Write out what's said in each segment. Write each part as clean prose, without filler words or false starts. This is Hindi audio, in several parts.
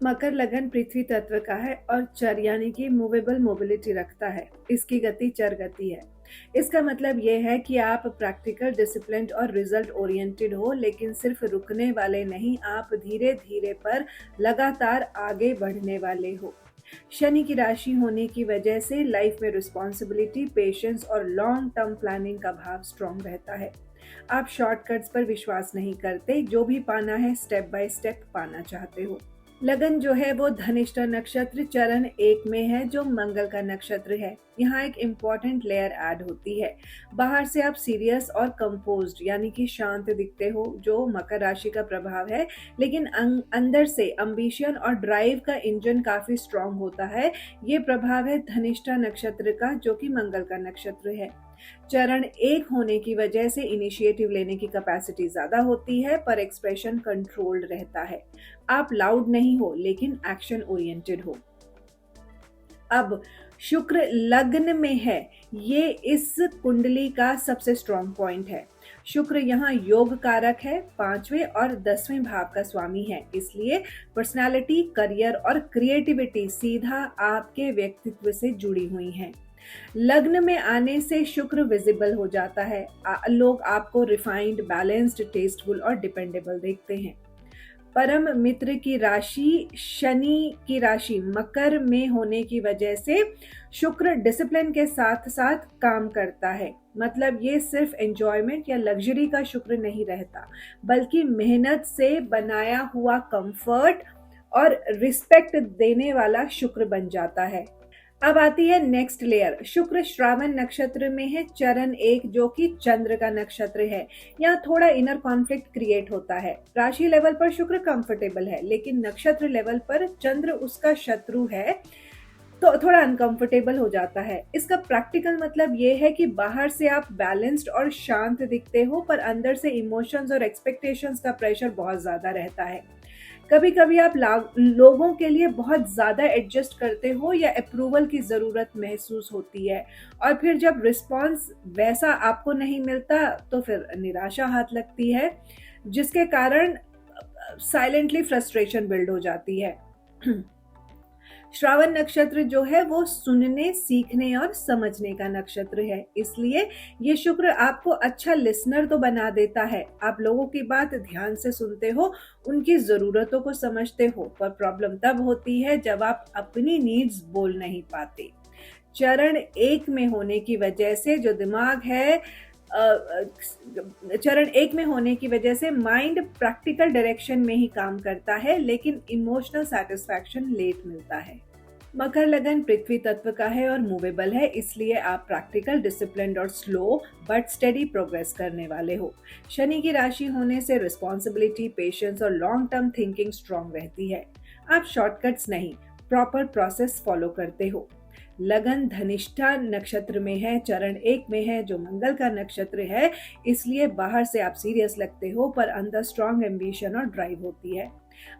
मकर लगन पृथ्वी तत्व का है और चर यानी कि मूवेबल मोबिलिटी रखता है। इसकी गति चर गति है। इसका मतलब ये है कि आप प्रैक्टिकल, डिसिप्लिन्ड और रिजल्ट ओरिएंटेड हो, लेकिन सिर्फ रुकने वाले नहीं, आप धीरे धीरे पर लगातार आगे बढ़ने वाले हो। शनि की राशि होने की वजह से लाइफ में रिस्पॉन्सिबिलिटी, पेशेंस और लॉन्ग टर्म प्लानिंग का भाव स्ट्रॉन्ग रहता है। आप शॉर्टकट्स पर विश्वास नहीं करते, जो भी पाना है स्टेप बाय स्टेप पाना चाहते हो। लगन जो है वो धनिष्ठा नक्षत्र चरण 1 में है, जो मंगल का नक्षत्र है। यहाँ एक इम्पॉर्टेंट लेयर ऐड होती है। बाहर से आप सीरियस और कंपोज्ड यानी कि शांत दिखते हो, जो मकर राशि का प्रभाव है, लेकिन अंदर से अम्बिशन और ड्राइव का इंजन काफी स्ट्रांग होता है। ये प्रभाव है धनिष्ठा नक्षत्र का, जो कि मंगल का नक्षत्र है। चरण 1 होने की वजह से इनिशिएटिव लेने की कैपेसिटी ज्यादा होती है, पर एक्सप्रेशन कंट्रोल्ड रहता है। आप लाउड नहीं हो, लेकिन एक्शन ओरिएंटेड हो। अब शुक्र लग्न में है, ये इस कुंडली का सबसे स्ट्रॉन्ग पॉइंट है। शुक्र यहाँ योग कारक है, 5वें और 10वें भाव का स्वामी है, इसलिए पर्सनालिटी, करियर और क्रिएटिविटी सीधा आपके व्यक्तित्व से जुड़ी हुई हैं। लग्न में आने से शुक्र विजिबल हो जाता है। लोग आपको रिफाइंड, बैलेंस्ड, टेस्टफुल और डिपेंडेबल देखते हैं। परम मित्र की राशि शनि की राशि मकर में होने की वजह से शुक्र डिसिप्लिन के साथ साथ काम करता है। मतलब ये सिर्फ एंजॉयमेंट या लग्जरी का शुक्र नहीं रहता, बल्कि मेहनत से बनाया हुआ कंफर्ट और रिस्पेक्ट देने वाला शुक्र बन जाता है। अब आती है नेक्स्ट लेयर। शुक्र श्रावण नक्षत्र में है, चरण 1, जो कि चंद्र का नक्षत्र है। यहाँ थोड़ा इनर कॉन्फ्लिक्ट क्रिएट होता है। राशि लेवल पर शुक्र कंफर्टेबल है, लेकिन नक्षत्र लेवल पर चंद्र उसका शत्रु है, तो थोड़ा अनकंफर्टेबल हो जाता है। इसका प्रैक्टिकल मतलब ये है कि बाहर से आप बैलेंस्ड और शांत दिखते हो, पर अंदर से इमोशंस और एक्सपेक्टेशंस का प्रेशर बहुत ज्यादा रहता है। कभी कभी आप लोगों के लिए बहुत ज्यादा एडजस्ट करते हो या अप्रूवल की जरूरत महसूस होती है, और फिर जब रिस्पॉन्स वैसा आपको नहीं मिलता तो फिर निराशा हाथ लगती है, जिसके कारण साइलेंटली फ्रस्ट्रेशन बिल्ड हो जाती है। श्रावण नक्षत्र जो है वो सुनने, सीखने और समझने का नक्षत्र है, इसलिए ये शुक्र आपको अच्छा लिसनर तो बना देता है। आप लोगों की बात ध्यान से सुनते हो, उनकी जरूरतों को समझते हो, पर प्रॉब्लम तब होती है जब आप अपनी नीड्स बोल नहीं पाते। चरण 1 में होने की वजह से जो दिमाग है, चरण 1 में होने की वजह से माइंड प्रैक्टिकल डायरेक्शन में ही काम करता है, लेकिन इमोशनल सेटिस्फैक्शन लेट मिलता है। मकर लगन पृथ्वी तत्व का है और मूवेबल है, इसलिए आप प्रैक्टिकल, डिसिप्लिन्ड और स्लो बट स्टेडी प्रोग्रेस करने वाले हो। शनि की राशि होने से रिस्पॉन्सिबिलिटी, पेशेंस और लॉन्ग टर्म थिंकिंग स्ट्रांग रहती है। आप शॉर्टकट्स नहीं, प्रॉपर प्रोसेस फॉलो करते हो। लगन धनिष्ठा नक्षत्र में है, चरण 1 में है, जो मंगल का नक्षत्र है, इसलिए बाहर से आप सीरियस लगते हो, पर अंदर स्ट्रॉन्ग एम्बिशन और ड्राइव होती है।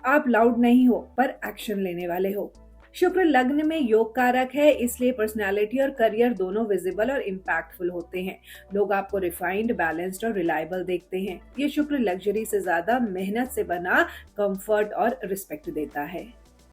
आप लाउड नहीं हो, पर एक्शन लेने वाले हो। शुक्र लग्न में योग कारक है, इसलिए पर्सनालिटी और करियर दोनों विजिबल और इम्पैक्टफुल होते हैं। लोग आपको रिफाइंड, बैलेंस्ड और रिलायबल देखते हैं। ये शुक्र लग्जरी से ज्यादा मेहनत से बना कंफर्ट और रिस्पेक्ट देता है।